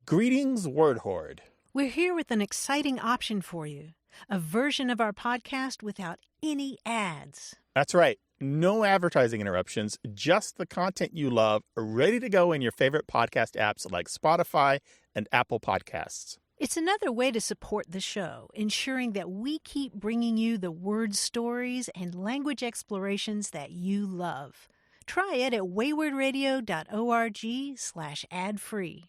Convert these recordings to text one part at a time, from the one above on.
Greetings, Word Horde. We're here with an exciting option for you, a version of our podcast without any ads. That's right. No advertising interruptions, just the content you love, ready to go in your favorite podcast apps like Spotify and Apple Podcasts. It's another way to support the show, ensuring that we keep bringing you the word stories and language explorations that you love. Try it at waywardradio.org/ad-free.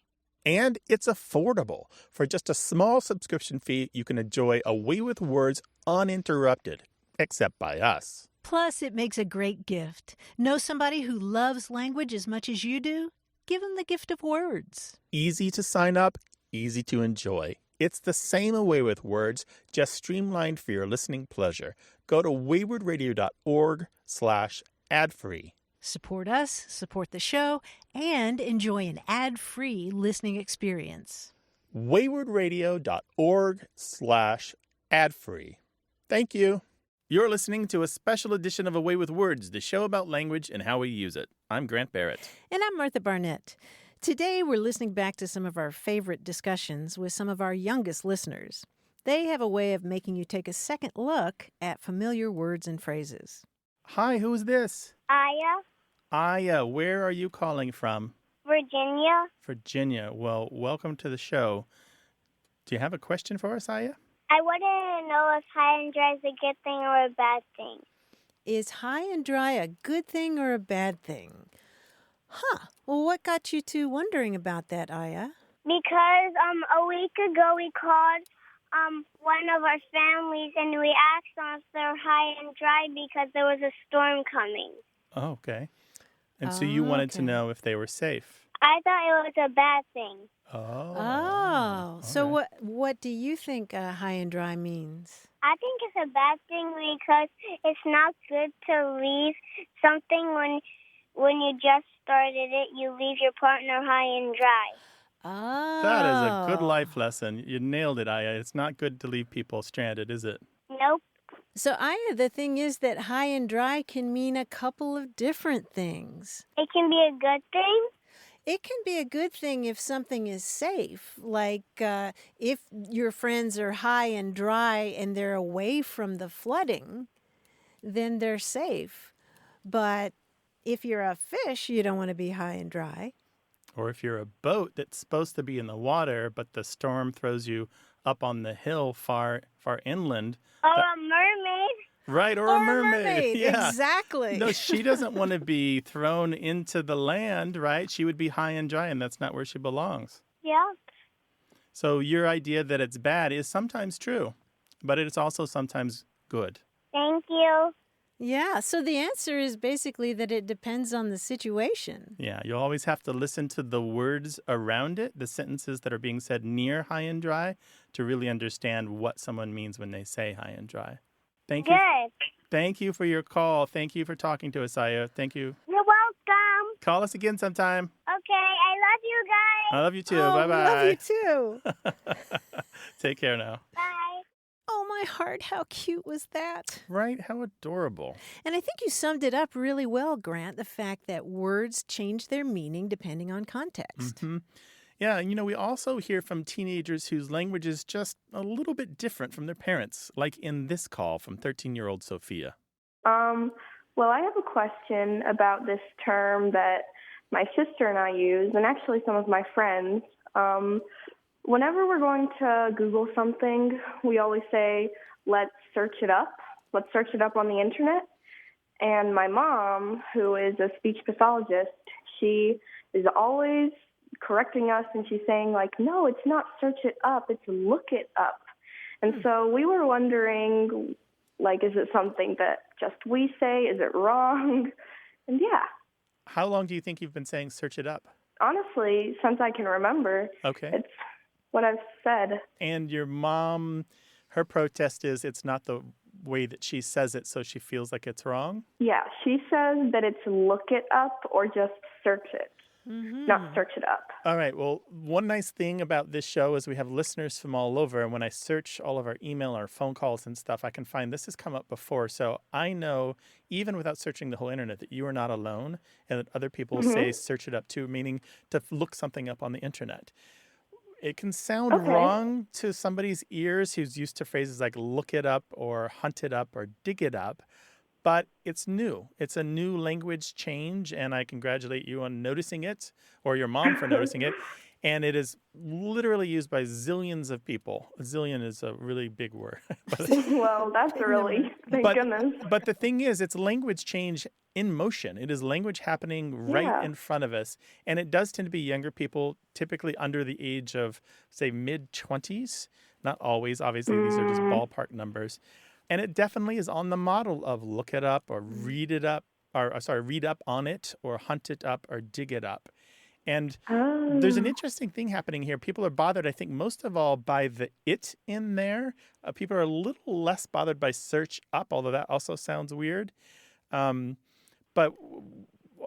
And it's affordable. For just a small subscription fee, you can enjoy A Way with Words uninterrupted, except by us. Plus, it makes a great gift. Know somebody who loves language as much as you do? Give them the gift of words. Easy to sign up, easy to enjoy. It's the same A Way with Words, just streamlined for your listening pleasure. Go to waywardradio.org/ad-free. Support us, support the show, and enjoy an ad-free listening experience. waywardradio.org/ad-free. Thank you. You're listening to a special edition of A Way with Words, the show about language and how we use it. I'm Grant Barrett. And I'm Martha Barnett. Today, we're listening back to some of our favorite discussions with some of our youngest listeners. They have a way of making you take a second look at familiar words and phrases. Hi, who's this? Aya, Aya, where are you calling from? Virginia. Virginia. Well, welcome to the show. Do you have a question for us, Aya? I wanted to know if high and dry is a good thing or a bad thing. Is high and dry a good thing or a bad thing? Well, what got you to wondering about that, Aya? Because a week ago we called one of our families and we asked them if they're high and dry because there was a storm coming. Oh, okay. And so you wanted to know if they were safe. I thought it was a bad thing. Oh. So what do you think high and dry means? I think it's a bad thing because it's not good to leave something when you just started it. You leave your partner high and dry. Oh. That is a good life lesson. You nailed it, Aya. It's not good to leave people stranded, is it? Nope. So, Aya, the thing is that high and dry can mean a couple of different things. It can be a good thing? It can be a good thing if something is safe, like if your friends are high and dry and they're away from the flooding, then they're safe. But if you're a fish, you don't want to be high and dry. Or if you're a boat that's supposed to be in the water, but the storm throws you up on the hill far inland. Or a mermaid. Right, or a mermaid. Yeah. Exactly. No, she doesn't want to be thrown into the land, right? She would be high and dry, and that's not where she belongs. Yep. So your idea that it's bad is sometimes true, but it's also sometimes good. Thank you. Yeah, so the answer is basically that it depends on the situation. Yeah, you'll always have to listen to the words around it, the sentences that are being said near high and dry, to really understand what someone means when they say high and dry. Thank you. Good. Thank you for your call. Thank you for talking to us, Aya. Thank you. You're welcome. Call us again sometime. Okay, I love you guys. I love you too. Oh, Bye-bye. love you too. Take care now. Bye. Oh, my heart, how cute was that? Right? How adorable. And I think you summed it up really well, Grant, the fact that words change their meaning depending on context. Mm-hmm. Yeah, and we also hear from teenagers whose language is just a little bit different from their parents, like in this call from 13-year-old Sophia. Well, I have a question about this term that my sister and I use, and actually some of my friends. Whenever we're going to Google something, we always say, let's search it up. Let's search it up on the internet. And my mom, who is a speech pathologist, she is always correcting us, and she's saying, like, no, it's not search it up, it's look it up. And so we were wondering, like, is it something that just we say? Is it wrong? And yeah. How long do you think you've been saying search it up? Honestly, since I can remember. Okay. It's what I've said. And your mom, her protest is it's not the way that she says it, so she feels like it's wrong? Yeah, she says that it's look it up or just search it. Mm-hmm. Not search it up. All right. Well, one nice thing about this show is we have listeners from all over. And when I search all of our email, our phone calls and stuff, I can find this has come up before. So I know, even without searching the whole internet, that you are not alone and that other people say search it up too, meaning to look something up on the internet. It can sound Okay. wrong to somebody's ears who's used to phrases like look it up or hunt it up or dig it up, but it's new. It's a new language change, and I congratulate you on noticing it, or your mom for noticing it. And it is literally used by zillions of people. A zillion is a really big word. Well, that's Big really, number. thank goodness. But the thing is, it's language change in motion. It is language happening right Yeah. in front of us. And it does tend to be younger people, typically under the age of, say, mid-20s. Not always. Obviously, these are just ballpark numbers. And it definitely is on the model of look it up or read it up, read up on it or hunt it up or dig it up. And there's an Oh. interesting thing happening here. People are bothered, I think, most of all by the it in there. People are a little less bothered by search up, although that also sounds weird. But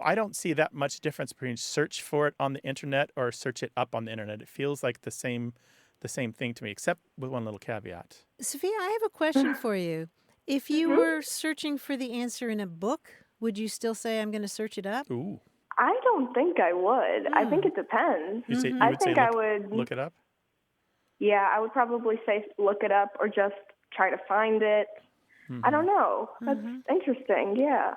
I don't see that much difference between search for it on the internet or search it up on the internet. It feels like the same thing to me, except with one little caveat. Sophia, I have a question for you. If you were searching for the answer in a book, would you still say, I'm going to search it up? Ooh. I don't think I would. I think it depends. You Mm-hmm. would I say think I would, look it up? yeah, I would probably say look it up or just try to find it. I don't know. That's interesting, yeah.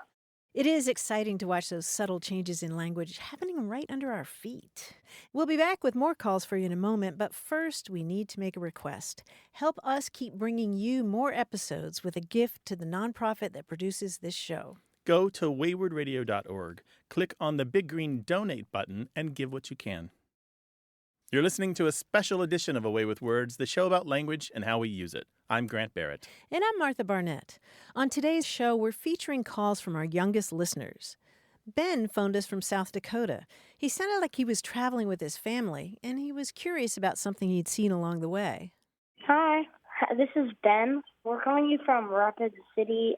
It is exciting to watch those subtle changes in language happening right under our feet. We'll be back with more calls for you in a moment, but first we need to make a request. Help us keep bringing you more episodes with a gift to the nonprofit that produces this show. Go to waywardradio.org, click on the big green donate button, and give what you can. You're listening to a special edition of A Way with Words, the show about language and how we use it. I'm Grant Barrett. And I'm Martha Barnett. On today's show, we're featuring calls from our youngest listeners. Ben phoned us from South Dakota. He sounded like he was traveling with his family, and he was curious about something he'd seen along the way. Hi, this is Ben. We're calling you from Rapid City,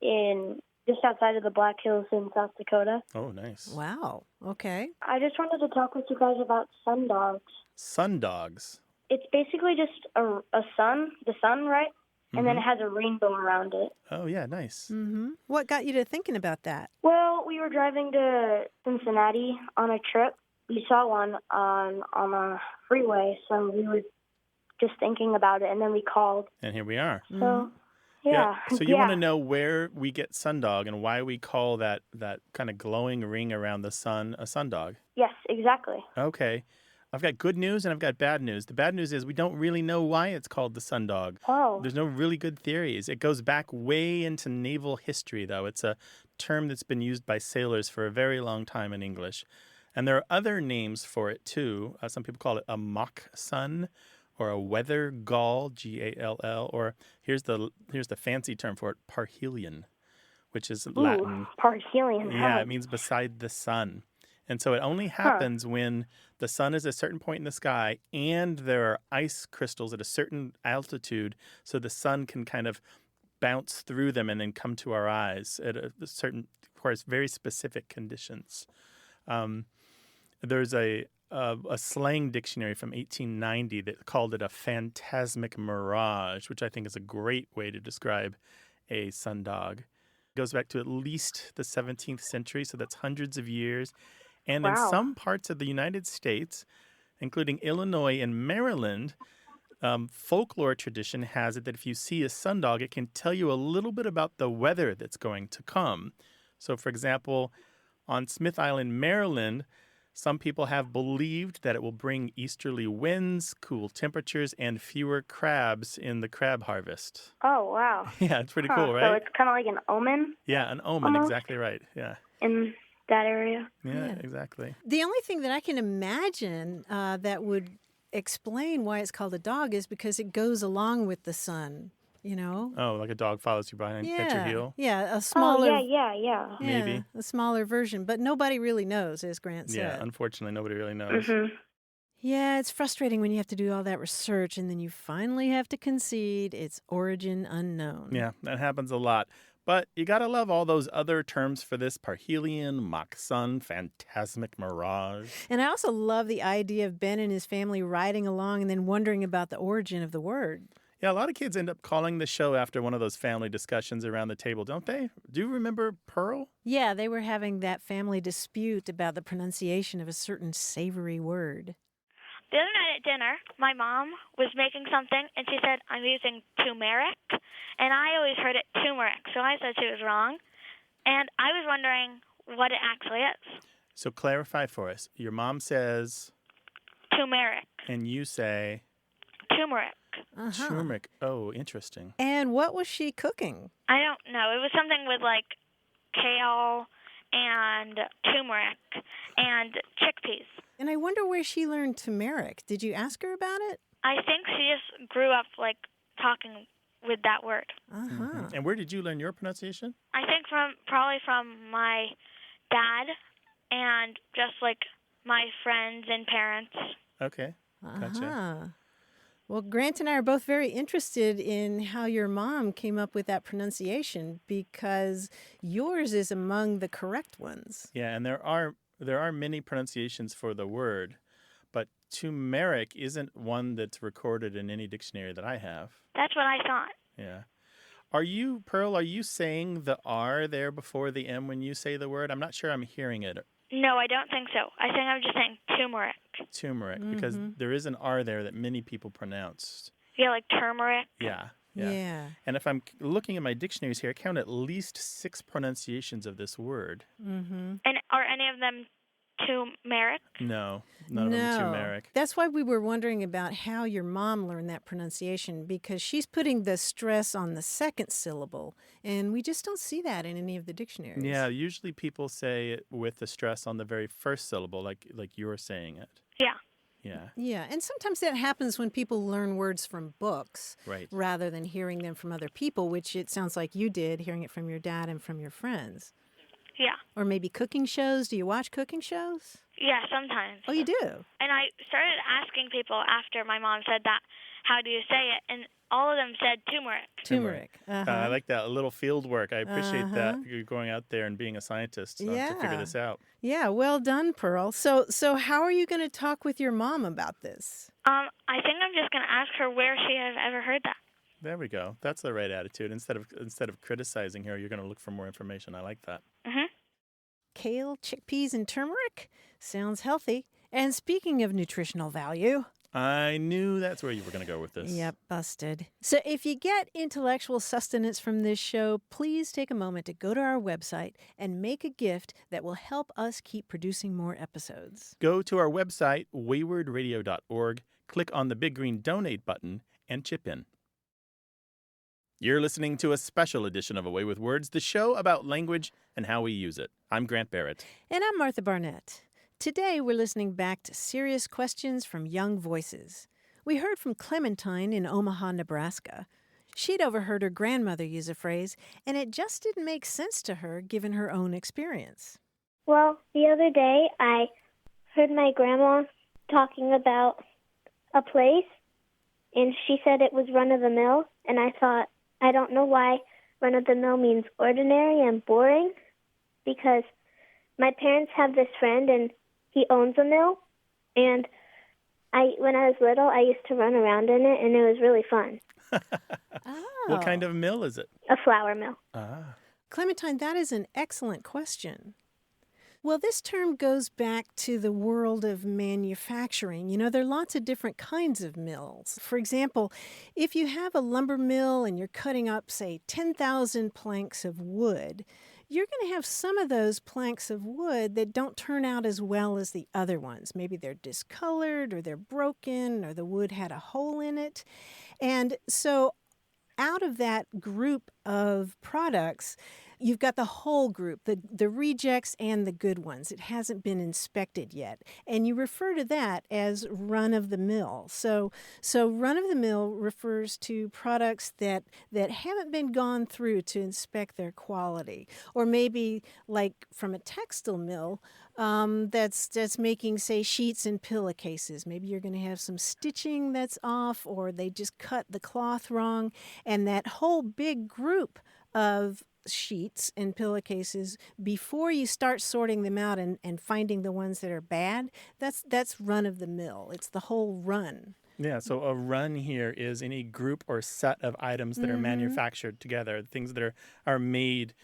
in just outside of the Black Hills in South Dakota. Oh, nice. Wow. Okay. I just wanted to talk with you guys about sundogs. Sundogs. It's basically just a sun, the sun, right? And then it has a rainbow around it. Oh, yeah, nice. Mm-hmm. What got you to thinking about that? Well, we were driving to Cincinnati on a trip. We saw one on a freeway, so we were just thinking about it, and then we called. And here we are. So, yeah. So you want to know where we get sundog and why we call that kind of glowing ring around the sun a sundog? Yes, exactly. Okay. I've got good news and I've got bad news. The bad news is we don't really know why it's called the sundog. Oh. There's no really good theories. It goes back way into naval history, though. It's a term that's been used by sailors for a very long time in English. And there are other names for it, too. Some people call it a mock sun or a weather gall, Gall, or here's the fancy term for it, parhelion, which is Latin. Parhelion. Yeah, it means beside the sun. And so it only happens when the sun is at a certain point in the sky and there are ice crystals at a certain altitude, so the sun can kind of bounce through them and then come to our eyes at a certain, of course, very specific conditions. There's a slang dictionary from 1890 that called it a phantasmic mirage, which I think is a great way to describe a sundog. It goes back to at least the 17th century, so that's hundreds of years. And in some parts of the United States, including Illinois and Maryland, folklore tradition has it that if you see a sundog, it can tell you a little bit about the weather that's going to come. So, for example, on Smith Island, Maryland, some people have believed that it will bring easterly winds, cool temperatures, and fewer crabs in the crab harvest. Oh, wow. Yeah, it's pretty cool, right? So it's kind of like an omen? Yeah, an omen, almost. Exactly right. Yeah. In that area? Yeah, exactly. The only thing that I can imagine that would explain why it's called a dog is because it goes along with the sun, you know? Oh, like a dog follows you behind at your heel? Yeah, a smaller... Oh, yeah. Maybe. a smaller version, but nobody really knows, as Grant said. Yeah, unfortunately, nobody really knows. Mm-hmm. Yeah, it's frustrating when you have to do all that research and then you finally have to concede its origin unknown. Yeah, that happens a lot. But you gotta love all those other terms for this: parhelion, mock sun, phantasmic mirage. And I also love the idea of Ben and his family riding along and then wondering about the origin of the word. Yeah, a lot of kids end up calling the show after one of those family discussions around the table, don't they? Do you remember Pearl? Yeah, they were having that family dispute about the pronunciation of a certain savory word. The other night at dinner, my mom was making something, and she said, I'm using turmeric, and I always heard it turmeric, so I said she was wrong, and I was wondering what it actually is. So clarify for us. Your mom says, Turmeric. and you say, Turmeric. turmeric. Oh, interesting. And what was she cooking? I don't know. It was something with, like, kale and turmeric and chickpeas. And I wonder where she learned turmeric. Did you ask her about it? I think she just grew up, like, talking with that word. Uh-huh. And where did you learn your pronunciation? I think probably from my dad and just, like, my friends and parents. Okay. Gotcha. Uh-huh. Well, Grant and I are both very interested in how your mom came up with that pronunciation because yours is among the correct ones. Yeah, and there are many pronunciations for the word, but turmeric isn't one that's recorded in any dictionary that I have. That's what I thought. Yeah. Pearl, are you saying the R there before the M when you say the word? I'm not sure I'm hearing it. No, I don't think so. I think I'm just saying turmeric. Turmeric, because there is an R there that many people pronounce. Yeah, like turmeric. Yeah. Yeah. And if I'm looking at my dictionaries here, I count at least 6 pronunciations of this word. Mm-hmm. And are any of them turmeric? No, none of them turmeric. That's why we were wondering about how your mom learned that pronunciation, because she's putting the stress on the second syllable, and we just don't see that in any of the dictionaries. Yeah, usually people say it with the stress on the very first syllable, like you're saying it. Yeah. Yeah. Yeah, and sometimes that happens when people learn words from books Right. rather than hearing them from other people, which it sounds like you did, hearing it from your dad and from your friends. Yeah. Or maybe cooking shows. Do you watch cooking shows? Yeah, sometimes. Oh, you do? And I started asking people after my mom said that, how do you say it? And all of them said turmeric. Turmeric. I like that, a little field work. I appreciate that. You're going out there and being a scientist to figure this out. Yeah, well done, Pearl. So how are you going to talk with your mom about this? I think I'm just going to ask her where she has ever heard that. There we go. That's the right attitude. Instead of criticizing her, you're going to look for more information. I like that. Mm-hmm. Kale, chickpeas, and turmeric? Sounds healthy. And speaking of nutritional value... I knew that's where you were going to go with this. Yep, busted. So if you get intellectual sustenance from this show, please take a moment to go to our website and make a gift that will help us keep producing more episodes. Go to our website, waywardradio.org, click on the big green donate button, and chip in. You're listening to a special edition of A Way with Words, the show about language and how we use it. I'm Grant Barrett. And I'm Martha Barnett. Today, we're listening back to serious questions from young voices. We heard from Clementine in Omaha, Nebraska. She'd overheard her grandmother use a phrase, and it just didn't make sense to her given her own experience. Well, the other day I heard my grandma talking about a place, and she said it was run-of-the-mill, and I thought, I don't know why run-of-the-mill means ordinary and boring, because my parents have this friend, and he owns a mill, and when I was little, I used to run around in it, and it was really fun. What kind of mill is it? A flour mill. Clementine, that is an excellent question. Well, this term goes back to the world of manufacturing. You know, there are lots of different kinds of mills. For example, if you have a lumber mill and you're cutting up, say, 10,000 planks of wood, you're going to have some of those planks of wood that don't turn out as well as the other ones. Maybe they're discolored or they're broken or the wood had a hole in it. And so out of that group of products, you've got the whole group, the rejects and the good ones. It hasn't been inspected yet. And you refer to that as run-of-the-mill. So run-of-the-mill refers to products that haven't been gone through to inspect their quality. Or maybe like from a textile mill that's making, say, sheets and pillowcases. Maybe you're going to have some stitching that's off, or they just cut the cloth wrong. And that whole big group of sheets and pillowcases, before you start sorting them out and finding the ones that are bad, that's run of the mill. It's the whole run. Yeah, so a run here is any group or set of items that are manufactured together, things that are made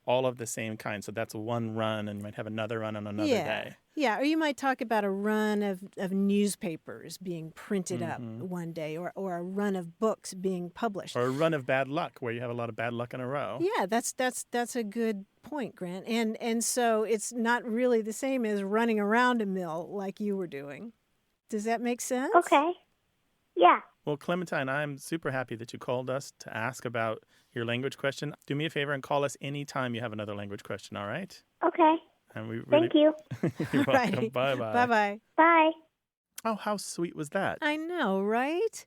all of the same kind. So that's one run, and you might have another run on another Yeah. day. Yeah, or you might talk about a run of newspapers being printed up one day, or a run of books being published. Or a run of bad luck, where you have a lot of bad luck in a row. Yeah, that's a good point, Grant. And so it's not really the same as running around a mill like you were doing. Does that make sense? Okay. Yeah. Well, Clementine, I'm super happy that you called us to ask about your language question. Do me a favor and call us anytime you have another language question, all right? Okay. And we really... Thank you. You're welcome. Right. Bye-bye. Bye-bye. Bye. Oh, how sweet was that? I know, right?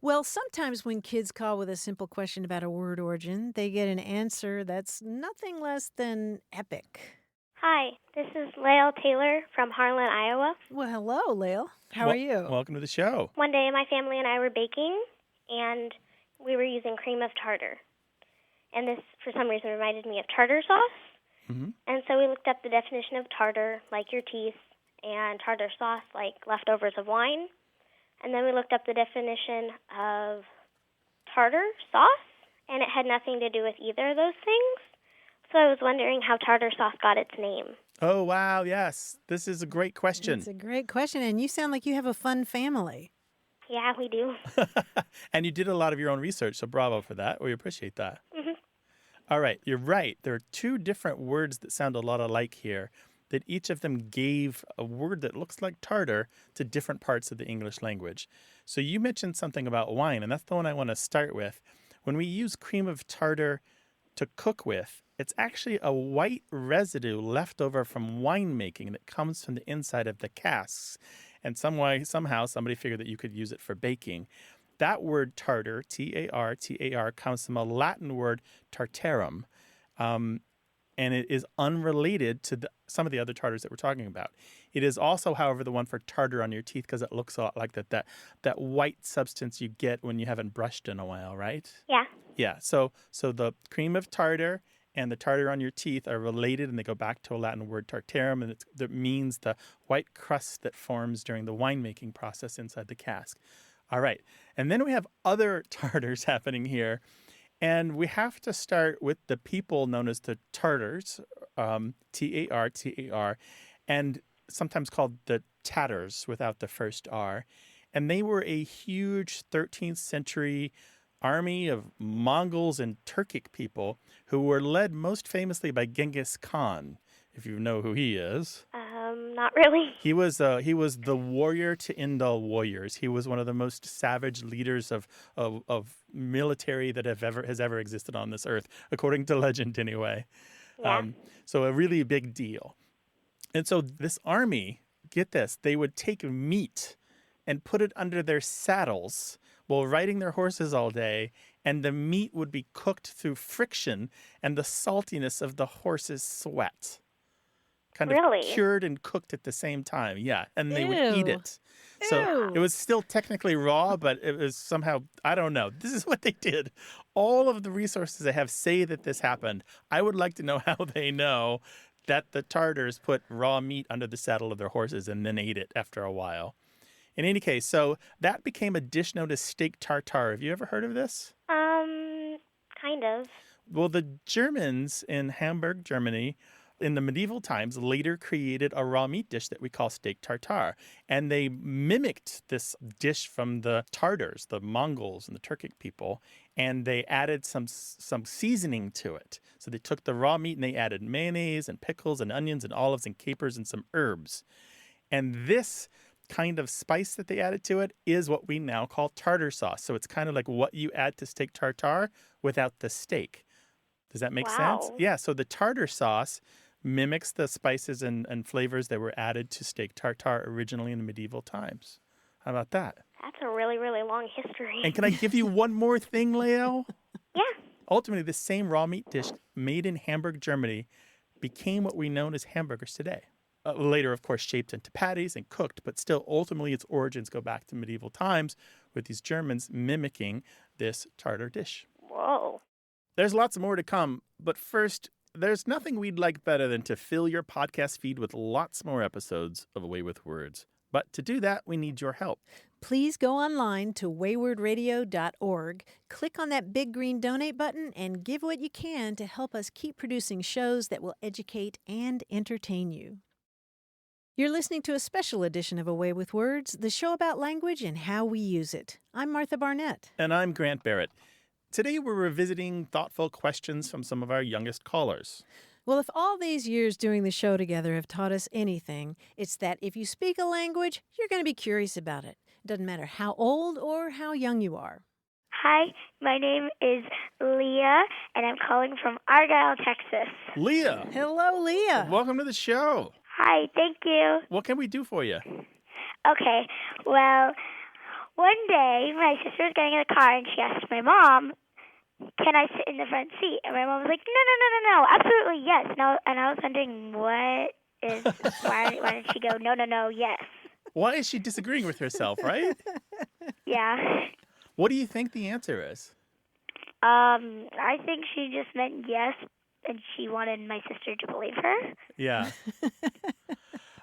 Well, sometimes when kids call with a simple question about a word origin, they get an answer that's nothing less than epic. Hi, this is Lael Taylor from Harlan, Iowa. Well, hello, Lael. How are you? Welcome to the show. One day my family and I were baking, and we were using cream of tartar. And this, for some reason, reminded me of tartar sauce. Mm-hmm. And so we looked up the definition of tartar, like your teeth, and tartar sauce, like leftovers of wine. And then we looked up the definition of tartar sauce, and it had nothing to do with either of those things. So I was wondering how tartar sauce got its name. Oh, wow, yes. This is a great question. It's a great question, and you sound like you have a fun family. Yeah, we do. And you did a lot of your own research, so bravo for that. We appreciate that. Mm-hmm. All right, you're right. There are two different words that sound a lot alike here, that each of them gave a word that looks like tartar to different parts of the English language. So you mentioned something about wine, and that's the one I want to start with. When we use cream of tartar to cook with, it's actually a white residue left over from winemaking that comes from the inside of the casks. And somehow somebody figured that you could use it for baking. That word tartar, T-A-R-T-A-R, comes from a Latin word tartarum. And it is unrelated to some of the other tartars that we're talking about. It is also, however, the one for tartar on your teeth because it looks a lot like that white substance you get when you haven't brushed in a while, right? Yeah. Yeah. So the cream of tartar and the tartar on your teeth are related, and they go back to a Latin word tartarum, and that means the white crust that forms during the winemaking process inside the cask. All right. And then we have other tartars happening here. And we have to start with the people known as the Tartars, T-A-R-T-A-R, and sometimes called the Tatars without the first R. And they were a huge 13th century army of Mongols and Turkic people who were led most famously by Genghis Khan, if you know who he is. Not really. He was the warrior to end all warriors. He was one of the most savage leaders of military that has ever existed on this earth, according to legend anyway. Yeah. So a really big deal. And so this army, get this, they would take meat and put it under their saddles while riding their horses all day, and the meat would be cooked through friction and the saltiness of the horse's sweat. Kind of Really? cured and cooked at the same time. Yeah, and they would eat Ew. it. So Ew. it was still technically raw, but it was somehow, I don't know. This is what they did. All of the resources I have say that this happened. I would like to know how they know that the Tartars put raw meat under the saddle of their horses and then ate it after a while. In any case, so that became a dish known as steak tartare. Have you ever heard of this? Kind of. Well, the Germans in Hamburg, Germany, in the medieval times, later created a raw meat dish that we call steak tartare. And they mimicked this dish from the Tartars, the Mongols and the Turkic people, and they added some seasoning to it. So they took the raw meat and they added mayonnaise and pickles and onions and olives and capers and some herbs. And this kind of spice that they added to it is what we now call tartar sauce. So it's kind of like what you add to steak tartare without the steak. Does that make sense? Wow. Yeah, so the tartar sauce mimics the spices and flavors that were added to steak tartare originally in the medieval times. How about that? That's a really, really long history. And can I give you one more thing, Leo? Yeah. Ultimately, the same raw meat dish made in Hamburg, Germany, became what we know as hamburgers today. Later, of course, shaped into patties and cooked, but still, ultimately, its origins go back to medieval times with these Germans mimicking this tartar dish. Whoa. There's lots more to come, but first, there's nothing we'd like better than to fill your podcast feed with lots more episodes of A Way with Words. But to do that, we need your help. Please go online to waywardradio.org, click on that big green donate button, and give what you can to help us keep producing shows that will educate and entertain you. You're listening to a special edition of A Way with Words, the show about language and how we use it. I'm Martha Barnett. And I'm Grant Barrett. Today we're revisiting thoughtful questions from some of our youngest callers. Well, if all these years doing the show together have taught us anything, it's that if you speak a language, you're going to be curious about it. It doesn't matter how old or how young you are. Hi, my name is Leah, and I'm calling from Argyle, Texas. Leah, Hello, Leah. welcome to the show. Hi, thank you. What can we do for you? Okay, well, one day my sister was getting in the car and she asked my mom, "Can I sit in the front seat?" And my mom was like, "No, absolutely yes." No, and I was wondering why did she go, no, yes? Why is she disagreeing with herself, right? Yeah. What do you think the answer is? I think she just meant yes, and she wanted my sister to believe her. Yeah.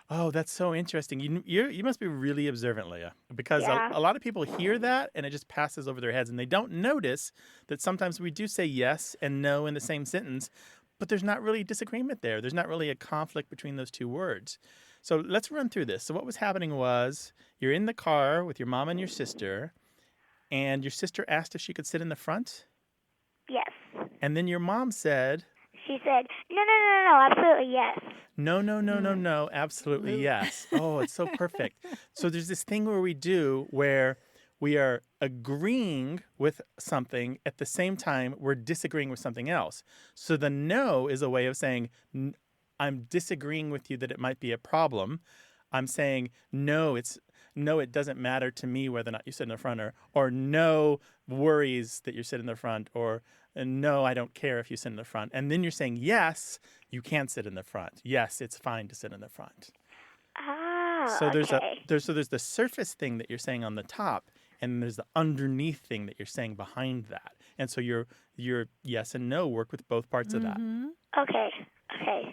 Oh, that's so interesting. You must be really observant, Leah, because Yeah. a lot of people hear that and it just passes over their heads and they don't notice that sometimes we do say yes and no in the same sentence, but there's not really disagreement there. There's not really a conflict between those two words. So let's run through this. So what was happening was you're in the car with your mom and your sister, and your sister asked if she could sit in the front, Yes. and then your mom said, She said, no, absolutely yes. No, absolutely yes. Oh, it's so perfect. So there's this thing where we are agreeing with something at the same time we're disagreeing with something else. So the no is a way of saying, I'm disagreeing with you that it might be a problem. I'm saying, no, it doesn't matter to me whether or not you sit in the front, or no worries that you sit in the front, or no, I don't care if you sit in the front. And then you're saying, yes, you can sit in the front. Yes, it's fine to sit in the front. Oh, So there's okay. there's the surface thing that you're saying on the top, and there's the underneath thing that you're saying behind that. And so your yes and no work with both parts of that. Okay.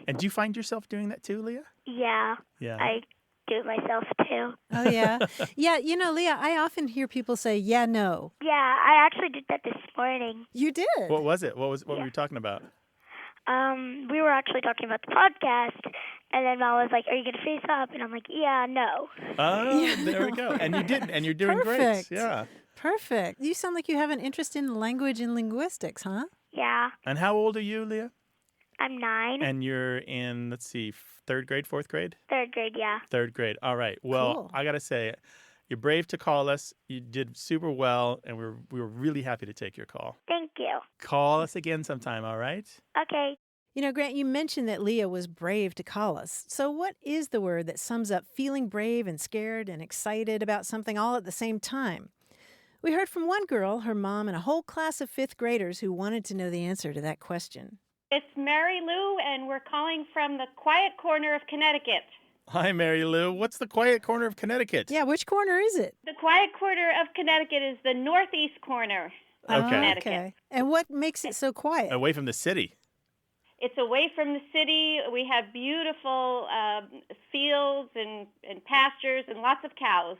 And do you find yourself doing that too, Leah? Yeah, Yeah. I do it myself too. Oh, yeah. Yeah, Leah, I often hear people say, yeah, no. Yeah, I actually did that this morning. You did? What was it? What were you talking about? We were actually talking about the podcast, and then Mom was like, "Are you going to face up?" And I'm like, "Yeah, no." Oh, there we go. And you didn't, and you're doing Perfect. great. Yeah. Perfect. You sound like you have an interest in language and linguistics, huh? Yeah, And how old are you, Leah? I'm 9. And you're in, let's see, 3rd grade, 4th grade? 3rd grade, yeah. 3rd grade. All right. Well, Cool. I got to say, you're brave to call us. You did super well, and we were really happy to take your call. Thank you. Call us again sometime, all right? Okay. Grant, you mentioned that Leah was brave to call us. So what is the word that sums up feeling brave and scared and excited about something all at the same time? We heard from one girl, her mom, and a whole class of 5th graders who wanted to know the answer to that question. It's Mary Lou, and we're calling from the quiet corner of Connecticut. Hi, Mary Lou. What's the quiet corner of Connecticut? Yeah, which corner is it? The quiet corner of Connecticut is the northeast corner of Okay. Connecticut. Okay. And what makes it so quiet? Away from the city. It's away from the city. We have beautiful fields and pastures and lots of cows.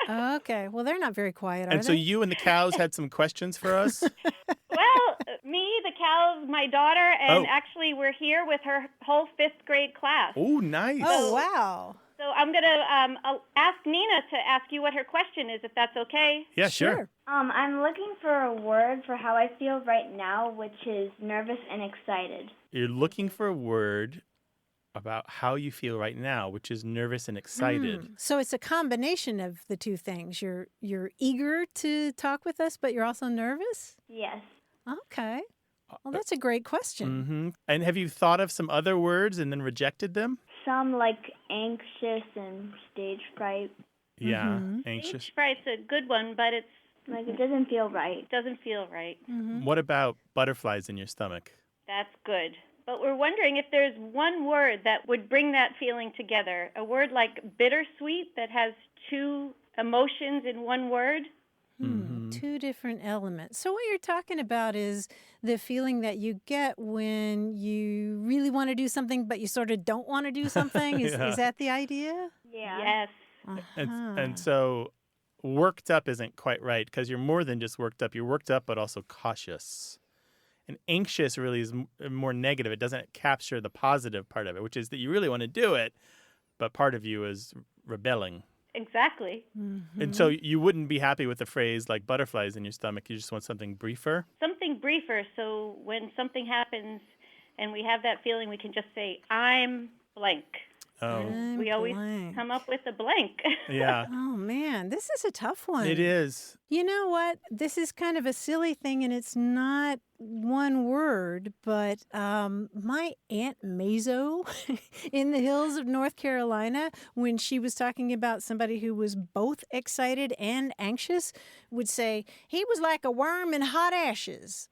Okay. Well, they're not very quiet, are And so they? you and the cows had some questions for us? Well, me, the cows, my daughter, and Oh. actually we're here with her whole 5th grade class. Oh, nice. Oh, wow. So I'm going to ask Nina to ask you what her question is, if that's okay. Yeah, sure. I'm looking for a word for how I feel right now, which is nervous and excited. You're looking for a word about how you feel right now, which is nervous and excited. So it's a combination of the two things. You're eager to talk with us, but you're also nervous? Yes. Okay. Well, that's a great question. Mm-hmm. And have you thought of some other words and then rejected them? Some like anxious and stage fright. Yeah, anxious. Stage fright's a good one, but it Like it doesn't feel right. doesn't feel right. What about butterflies in your stomach? That's good. But we're wondering if there's one word that would bring that feeling together. A word like bittersweet that has 2 emotions in one word. Two different elements. So what you're talking about is the feeling that you get when you really want to do something, but you sort of don't want to do something. Is Yeah. that the idea? Yeah. Yes. And so worked up isn't quite right because you're more than just worked up. You're worked up, but also cautious. And anxious really is more negative. It doesn't capture the positive part of it, which is that you really want to do it, but part of you is rebelling. Exactly. Mm-hmm. And so you wouldn't be happy with the phrase like butterflies in your stomach. You just want something briefer. Something briefer, so when something happens and we have that feeling, we can just say, I'm blank. Oh, I'm We always blank. come up with a blank. yeah, Oh, man, this is a tough one. it is. You know what? This is kind of a silly thing, and it's not one word, but my Aunt Mazo in the hills of North Carolina, when she was talking about somebody who was both excited and anxious, would say, he was like a worm in hot ashes.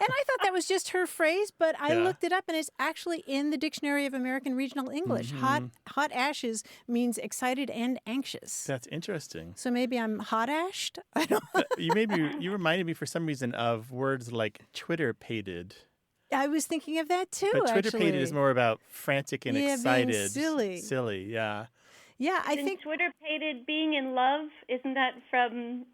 And I thought that was just her phrase, but I Yeah. looked it up, and it's actually in the Dictionary of American Regional English. Hot ashes means excited and anxious. That's interesting. So maybe I'm hot-ashed? I don't. You reminded me for some reason of words like Twitter-pated. I was thinking of that too, But actually. Twitter-pated is more about frantic and Yeah, being excited. silly. Silly, yeah. Yeah, I Isn't think. Twitter-pated being in love? Isn't that from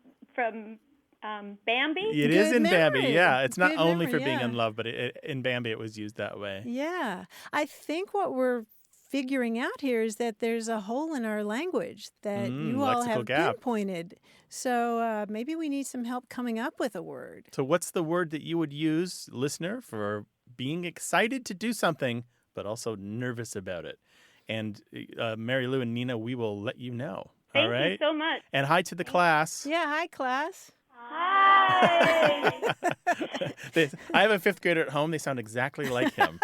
Bambi? It is Good in Bambi, memory. yeah. It's not Good only memory, for being yeah. in love, but in Bambi it was used that way. Yeah, I think what we're figuring out here is that there's a hole in our language that you all lexical have gap. pinpointed. So maybe we need some help coming up with a word. So what's the word that you would use, listener, for being excited to do something, but also nervous about it? And Mary Lou and Nina, we will let you know. Thank all right? you so much. And hi to the class. Yeah, hi, class. Hi. I have a fifth grader at home. They sound exactly like him.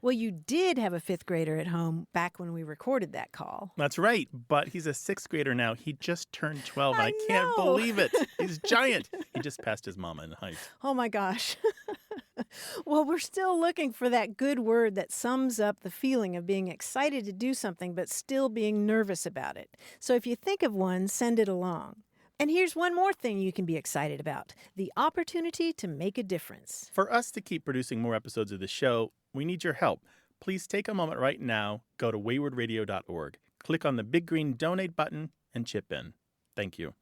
Well, you did have a fifth grader at home back when we recorded that call. That's right. But he's a sixth grader now. He just turned 12. And I I can't know. believe it. He's giant. He just passed his mama in height. Oh, my gosh. Well, we're still looking for that good word that sums up the feeling of being excited to do something but still being nervous about it. So if you think of one, send it along. And here's one more thing you can be excited about: the opportunity to make a difference. For us to keep producing more episodes of the show, we need your help. Please take a moment right now, go to waywardradio.org, click on the big green donate button, and chip in. Thank you.